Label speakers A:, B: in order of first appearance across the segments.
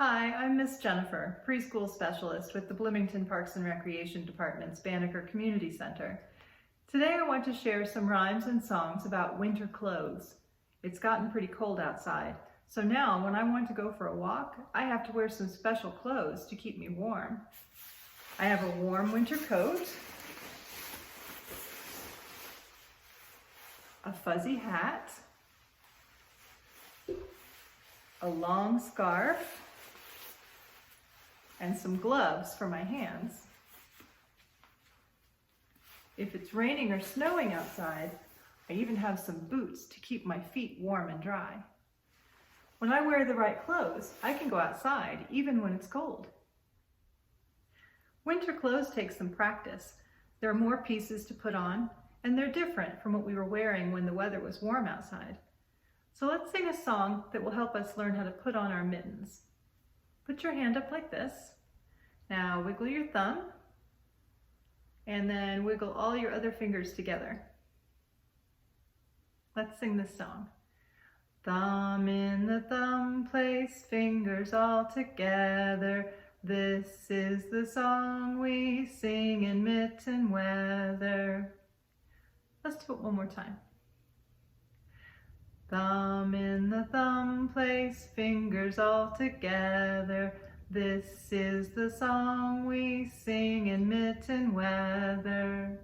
A: Hi, I'm Miss Jennifer, preschool specialist with the Bloomington Parks and Recreation Department's Banneker Community Center. Today I want to share some rhymes and songs about winter clothes. It's gotten pretty cold outside, so now when I want to go for a walk, I have to wear some special clothes to keep me warm. I have a warm winter coat, a fuzzy hat, a long scarf, and some gloves for my hands. If it's raining or snowing outside, I even have some boots to keep my feet warm and dry. When I wear the right clothes, I can go outside even when it's cold. Winter clothes take some practice. There are more pieces to put on, and they're different from what we were wearing when the weather was warm outside. So let's sing a song that will help us learn how to put on our mittens. Put your hand up like this. Now wiggle your thumb, and then wiggle all your other fingers together. Let's sing this song. Thumb in the thumb place, fingers all together. This is the song we sing in mitten weather. Let's do it one more time. Thumb in the thumb place, fingers all together. This is the song we sing in mitten weather.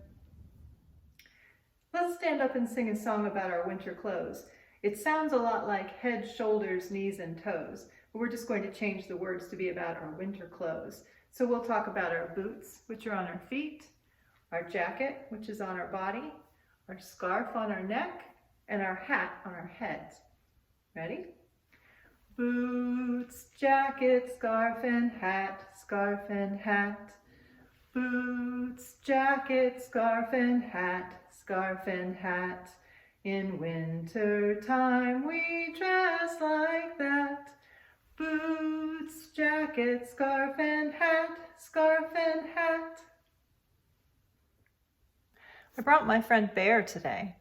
A: Let's stand up and sing a song about our winter clothes. It sounds a lot like head, shoulders, knees, and toes, but we're just going to change the words to be about our winter clothes. So we'll talk about our boots, which are on our feet, our jacket, which is on our body, our scarf on our neck, and our hat on our heads. Ready? Boots, jacket, scarf and hat, scarf and hat. Boots, jacket, scarf and hat, scarf and hat. In winter time we dress like that. Boots, jacket, scarf and hat, scarf and hat. I brought my friend Bear today.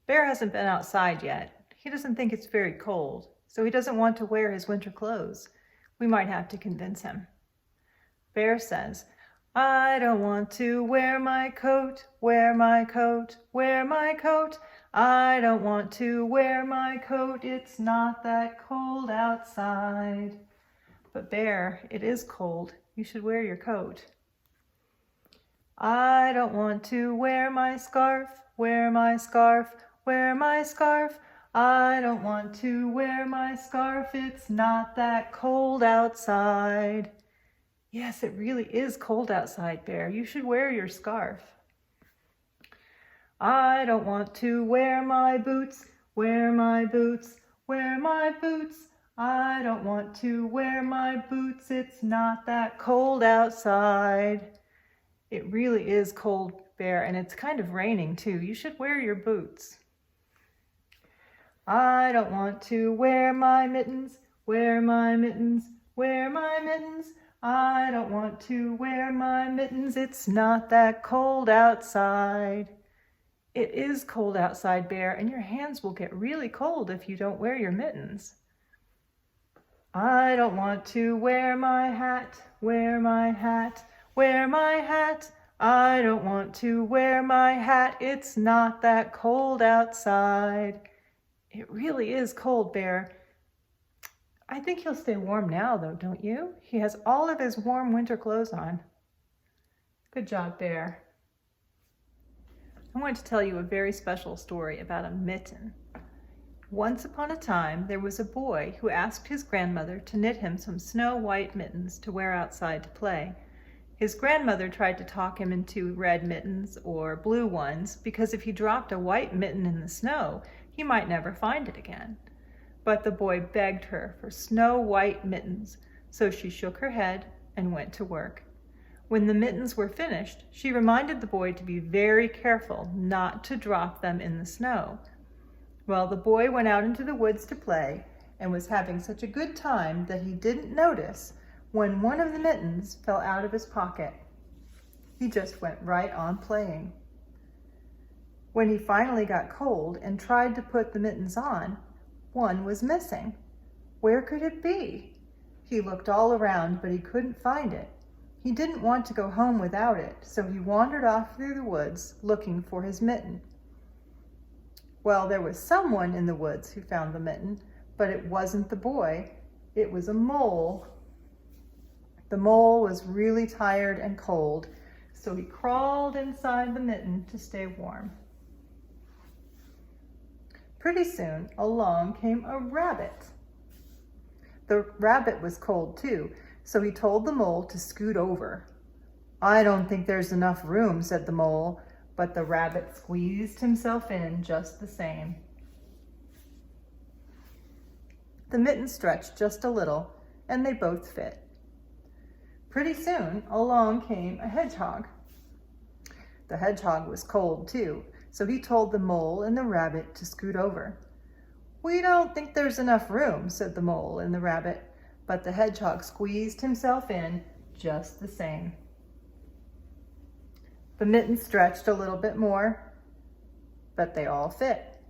A: Bear hasn't been outside yet. He doesn't think it's very cold, so he doesn't want to wear his winter clothes. We might have to convince him. Bear says, I don't want to wear my coat, wear my coat, wear my coat. I don't want to wear my coat, it's not that cold outside. But Bear, it is cold. You should wear your coat. I don't want to wear my scarf, wear my scarf, wear my scarf. I don't want to wear my scarf, it's not that cold outside. Yes, it really is cold outside, Bear. You should wear your scarf. I don't want to wear my boots, wear my boots, wear my boots. I don't want to wear my boots, it's not that cold outside. It really is cold, Bear, and it's kind of raining too. You should wear your boots. I don't want to wear my mittens, wear my mittens, wear my mittens. I don't want to wear my mittens, it's not that cold outside. It is cold outside, Bear, and your hands will get really cold if you don't wear your mittens. I don't want to wear my hat, wear my hat, wear my hat. I don't want to wear my hat, it's not that cold outside. It really is cold, Bear. I think he'll stay warm now, though, don't you? He has all of his warm winter clothes on. Good job, Bear. I want to tell you a very special story about a mitten. Once upon a time, there was a boy who asked his grandmother to knit him some snow-white mittens to wear outside to play. His grandmother tried to talk him into red mittens or blue ones because if he dropped a white mitten in the snow, he might never find it again. But the boy begged her for snow-white mittens, so she shook her head and went to work. When the mittens were finished, she reminded the boy to be very careful not to drop them in the snow. Well, the boy went out into the woods to play and was having such a good time that he didn't notice when one of the mittens fell out of his pocket. He just went right on playing. When he finally got cold and tried to put the mittens on, one was missing. Where could it be? He looked all around, but he couldn't find it. He didn't want to go home without it, so he wandered off through the woods looking for his mitten. Well, there was someone in the woods who found the mitten, but it wasn't the boy. It was a mole. The mole was really tired and cold, so he crawled inside the mitten to stay warm. Pretty soon, along came a rabbit. The rabbit was cold too, so he told the mole to scoot over. "I don't think there's enough room," said the mole, but the rabbit squeezed himself in just the same. The mitten stretched just a little, and they both fit. Pretty soon, along came a hedgehog. The hedgehog was cold too, so he told the mole and the rabbit to scoot over. "We don't think there's enough room," said the mole and the rabbit, but the hedgehog squeezed himself in just the same. The mitten stretched a little bit more, but they all fit.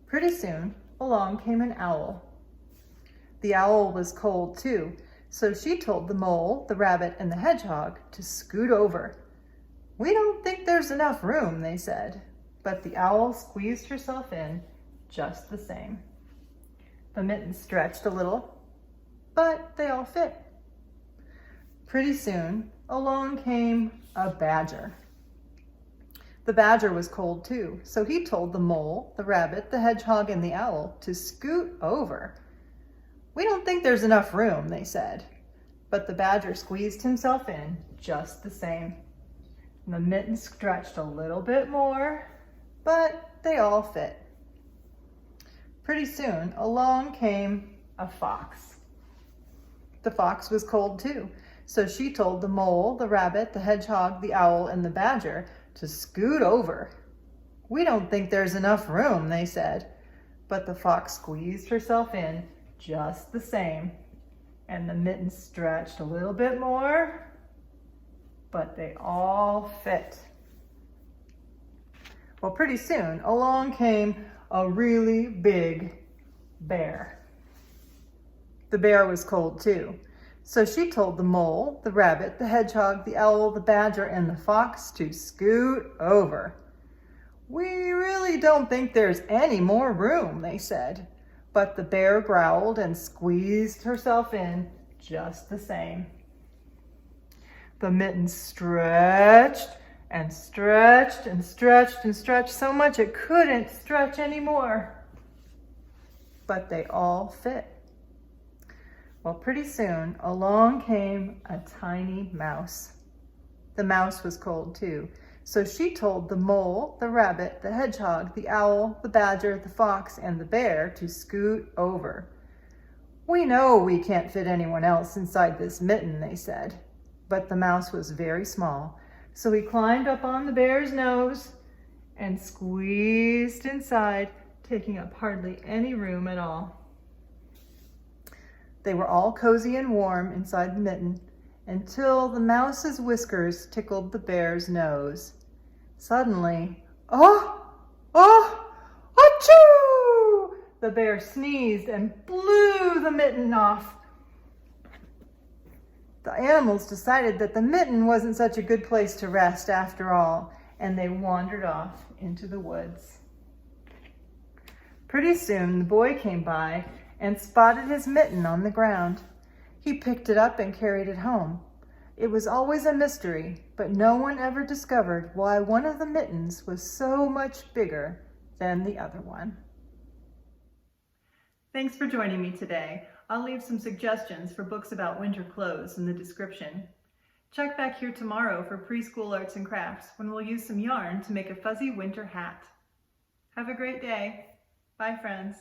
A: Pretty soon, along came an owl. The owl was cold too, so she told the mole, the rabbit, and the hedgehog to scoot over. "We don't think there's enough room," they said, but the owl squeezed herself in just the same. The mitten stretched a little, but they all fit. Pretty soon, along came a badger. The badger was cold too, so he told the mole, the rabbit, the hedgehog, and the owl to scoot over. "We don't think there's enough room," they said, but the badger squeezed himself in just the same. And the mitten stretched a little bit more, but they all fit. Pretty soon, along came a fox. The fox was cold too, so she told the mole, the rabbit, the hedgehog, the owl, and the badger to scoot over. "We don't think there's enough room," they said, but the fox squeezed herself in just the same, and the mitten stretched a little bit more, but they all fit. Well, pretty soon, along came a really big bear. The bear was cold too, so she told the mole, the rabbit, the hedgehog, the owl, the badger, and the fox to scoot over. "We really don't think there's any more room," they said, but the bear growled and squeezed herself in just the same. The mitten stretched and stretched and stretched and stretched so much it couldn't stretch anymore, but they all fit. Well, pretty soon, along came a tiny mouse. The mouse was cold too, so she told the mole, the rabbit, the hedgehog, the owl, the badger, the fox, and the bear to scoot over. "We know we can't fit anyone else inside this mitten," they said, but the mouse was very small, so he climbed up on the bear's nose and squeezed inside, taking up hardly any room at all. They were all cozy and warm inside the mitten until the mouse's whiskers tickled the bear's nose. Suddenly, "Oh, oh, achoo!" the bear sneezed and blew the mitten off. The animals decided that the mitten wasn't such a good place to rest after all, and they wandered off into the woods. Pretty soon, the boy came by and spotted his mitten on the ground. He picked it up and carried it home. It was always a mystery, but no one ever discovered why one of the mittens was so much bigger than the other one. Thanks for joining me today. I'll leave some suggestions for books about winter clothes in the description. Check back here tomorrow for preschool arts and crafts when we'll use some yarn to make a fuzzy winter hat. Have a great day. Bye, friends.